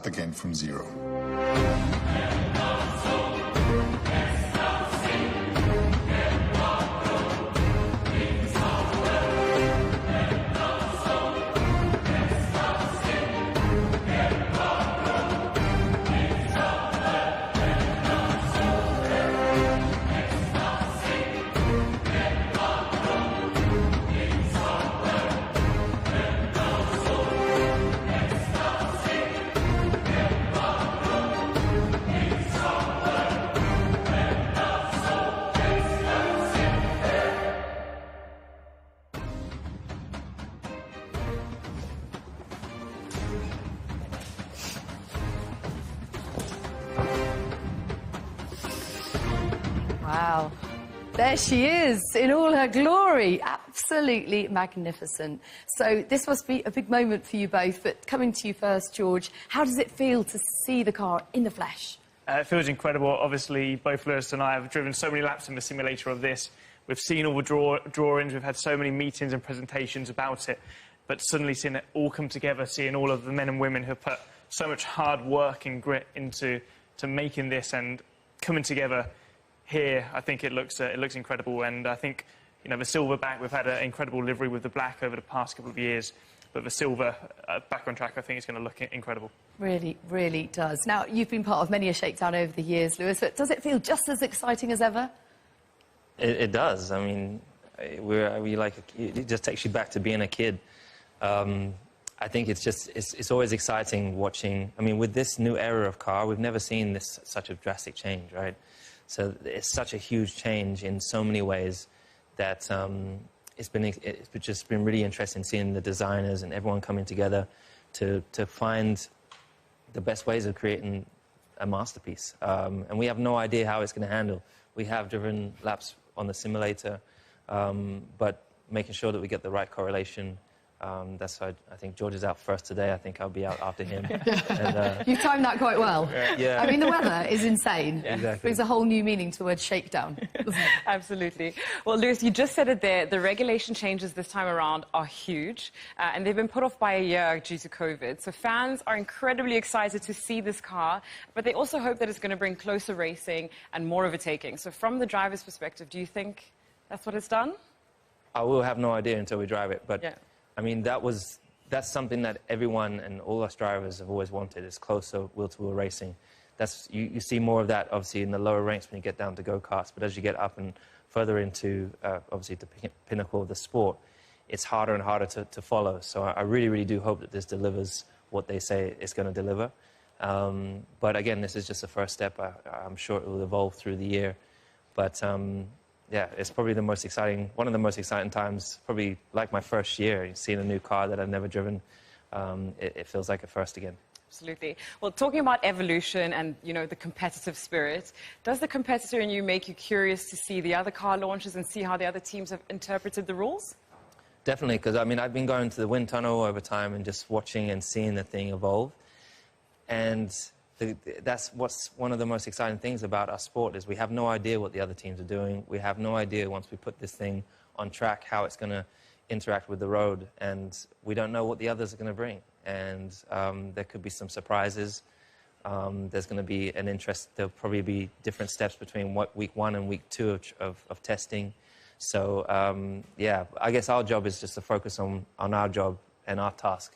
start again from zero. Wow. There she is in all her glory. Absolutely magnificent. So this must be a big moment for you both, but coming to you first, George, how does it feel to see the car in the flesh? It feels incredible. Obviously, both Lewis and I have driven so many laps in the simulator of this. We've seen all the drawings, we've had so many meetings and presentations about it, but suddenly seeing it all come together, seeing all of the men and women who have put so much hard work and grit into making this and coming together here, I think it looks incredible. And I think, you know, the silver back, we've had an incredible livery with the black over the past couple of years, but the silver back on track, I think it's going to look incredible. Really, really does. Now, you've been part of many a shakedown over the years, Lewis, but does it feel just as exciting as ever? It does. I mean, it just takes you back to being a kid. I think it's always exciting watching. I mean, with this new era of car, we've never seen such a drastic change, right? So it's such a huge change in so many ways that it's just been really interesting seeing the designers and everyone coming together to find the best ways of creating a masterpiece. And we have no idea how it's going to handle. We have driven laps on the simulator, but making sure that we get the right correlation. That's why I think George is out first today. I think I'll be out after him. And, You've timed that quite well. Yeah. I mean, the weather is insane. Exactly. Brings a whole new meaning to the word shakedown, doesn't it? Absolutely. Well, Lewis, you just said it there. The regulation changes this time around are huge, and they've been put off by a year due to COVID. So fans are incredibly excited to see this car, but they also hope that it's going to bring closer racing and more overtaking. So from the driver's perspective, do you think that's what it's done? I will have no idea until we drive it, but... Yeah. I mean, that's something that everyone and all us drivers have always wanted, is closer wheel-to-wheel racing. You see more of that, obviously, in the lower ranks when you get down to go-karts, but as you get up and further into, obviously, the pinnacle of the sport, it's harder and harder to follow. So I really, really do hope that this delivers what they say it's going to deliver. But again, this is just the first step. I'm sure it will evolve through the year. But... yeah, it's probably one of the most exciting times, probably like my first year, seeing a new car that I've never driven. It feels like a first again. Absolutely. Well, talking about evolution and, you know, the competitive spirit, does the competitor in you make you curious to see the other car launches and see how the other teams have interpreted the rules? Definitely, because, I mean, I've been going to the wind tunnel over time and just watching and seeing the thing evolve. And... that's what's one of the most exciting things about our sport, is we have no idea what the other teams are doing. We have no idea, once we put this thing on track, how it's going to interact with the road. And we don't know what the others are going to bring. And there could be some surprises. There's going to be an interest. There'll probably be different steps between week 1 and week 2 of testing. So, yeah, I guess our job is just to focus on our job and our task,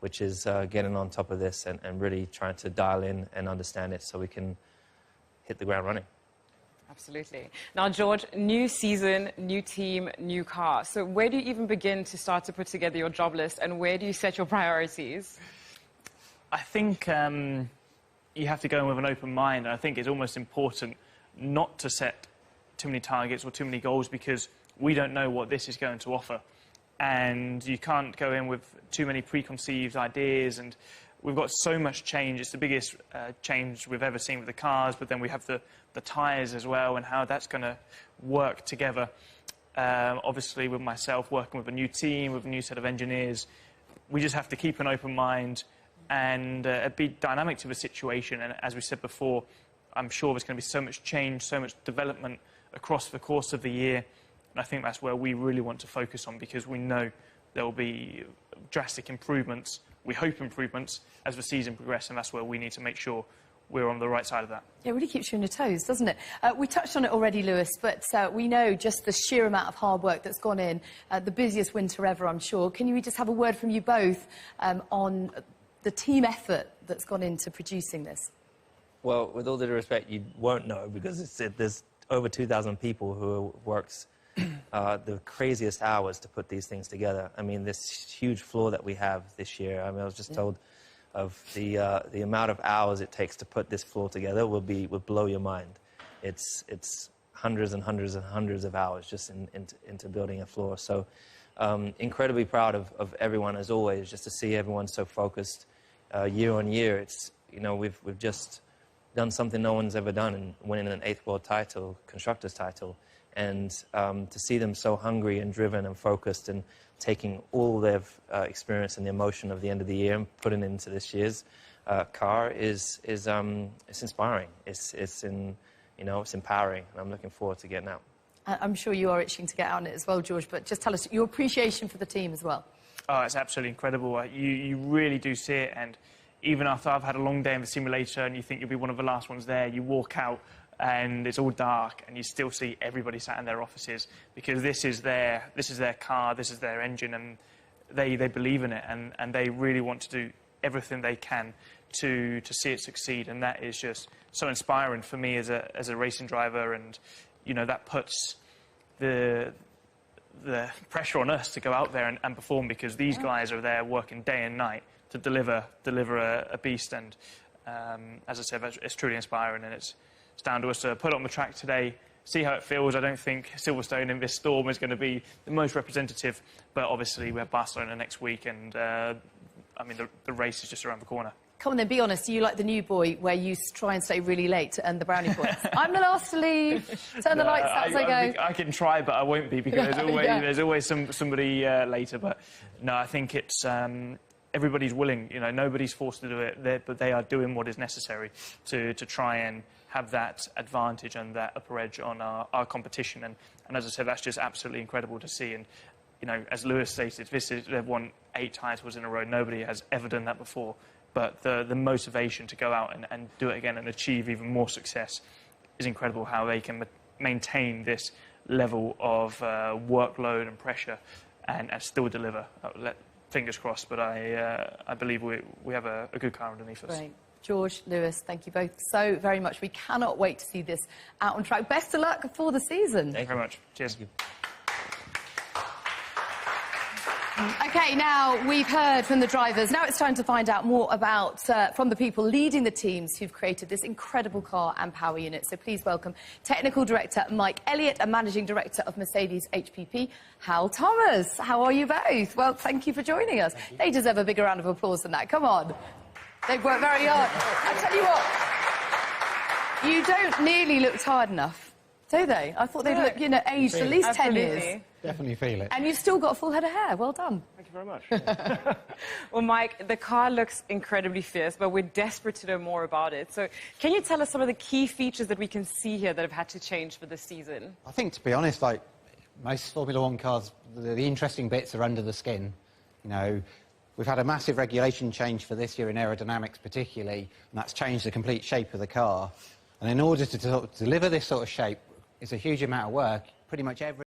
which is getting on top of this and really trying to dial in and understand it so we can hit the ground running. Absolutely. Now, George, new season, new team, new car. So where do you even begin to start to put together your job list, and where do you set your priorities? I think you have to go in with an open mind. I think it's almost important not to set too many targets or too many goals, because we don't know what this is going to offer. And you can't go in with too many preconceived ideas, and we've got so much change. It's the biggest change we've ever seen with the cars, but then we have the tyres as well, and how that's going to work together. Obviously, with myself working with a new team, with a new set of engineers, we just have to keep an open mind and be dynamic to the situation. And as we said before, I'm sure there's going to be so much change, so much development across the course of the year. And I think that's where we really want to focus on, because we know there will be drastic improvements we hope, improvements as the season progresses, and that's where we need to make sure we're on the right side of that. Yeah, it really keeps you on your toes, doesn't it? We touched on it already, Lewis, but we know just the sheer amount of hard work that's gone in, the busiest winter ever, I'm sure. Can we just have a word from you both on the team effort that's gone into producing this? Well, with all due respect, you won't know because there's over 2,000 people who works the craziest hours to put these things together. I mean, this huge floor that we have this year, I mean, I was just told of the amount of hours it takes to put this floor together would blow your mind. It's hundreds and hundreds and hundreds of hours just into building a floor. So incredibly proud of everyone, as always, just to see everyone so focused year on year. It's, you know, we've just done something no one's ever done, and winning an 8th world title, constructors title. And to see them so hungry and driven and focused and taking all their experience and the emotion of the end of the year and putting it into this year's car is inspiring. It's empowering, and I'm looking forward to getting out. I'm sure you are itching to get out on it as well, George, but just tell us your appreciation for the team as well. Oh, it's absolutely incredible. You really do see it, and even after I've had a long day in the simulator and you think you'll be one of the last ones there, you walk out and it's all dark, and you still see everybody sat in their offices because this is their car, this is their engine, and they believe in it, and they really want to do everything they can to see it succeed, and that is just so inspiring for me as a racing driver, and you know that puts the pressure on us to go out there and perform, because these guys are there working day and night to deliver a beast, and as I said, it's truly inspiring, and it's down to us to put it on the track today, see how it feels. I don't think Silverstone in this storm is going to be the most representative, but obviously we have Barcelona next week, and I mean, the race is just around the corner. Come on then, be honest. Are you like the new boy where you try and stay really late to earn the brownie points? I'm the last to leave. Turn the lights out as I go. I can try, but I won't be, because there's always somebody later. But no, I think it's everybody's willing. You know, nobody's forced to do it, but they are doing what is necessary to try and have that advantage and that upper edge on our competition. And as I said, that's just absolutely incredible to see. And you know, as Lewis stated, they've won 8 titles in a row. Nobody has ever done that before. But the motivation to go out and do it again and achieve even more success is incredible, how they can maintain this level of workload and pressure and still deliver. Fingers crossed, but I believe we have a good car underneath us. Great. George, Lewis, thank you both so very much. We cannot wait to see this out on track. Best of luck for the season. Thank you very much. Cheers. OK, now we've heard from the drivers. Now it's time to find out more about from the people leading the teams who've created this incredible car and power unit. So please welcome Technical Director Mike Elliott and Managing Director of Mercedes HPP, Hal Thomas. How are you both? Well, thank you for joining us. They deserve a bigger round of applause than that. Come on. They've worked very hard. I tell you what, you don't nearly look tired enough, do they? I thought they'd look, you know, aged at least 10 years. Definitely feel it. And you've still got a full head of hair. Well done. Thank you very much. Well, Mike, the car looks incredibly fierce, but we're desperate to know more about it. So can you tell us some of the key features that we can see here that have had to change for this season? I think, to be honest, like most Formula One cars, the interesting bits are under the skin. You know, we've had a massive regulation change for this year in aerodynamics particularly, and that's changed the complete shape of the car. And in order to deliver this sort of shape, it's a huge amount of work. Pretty much every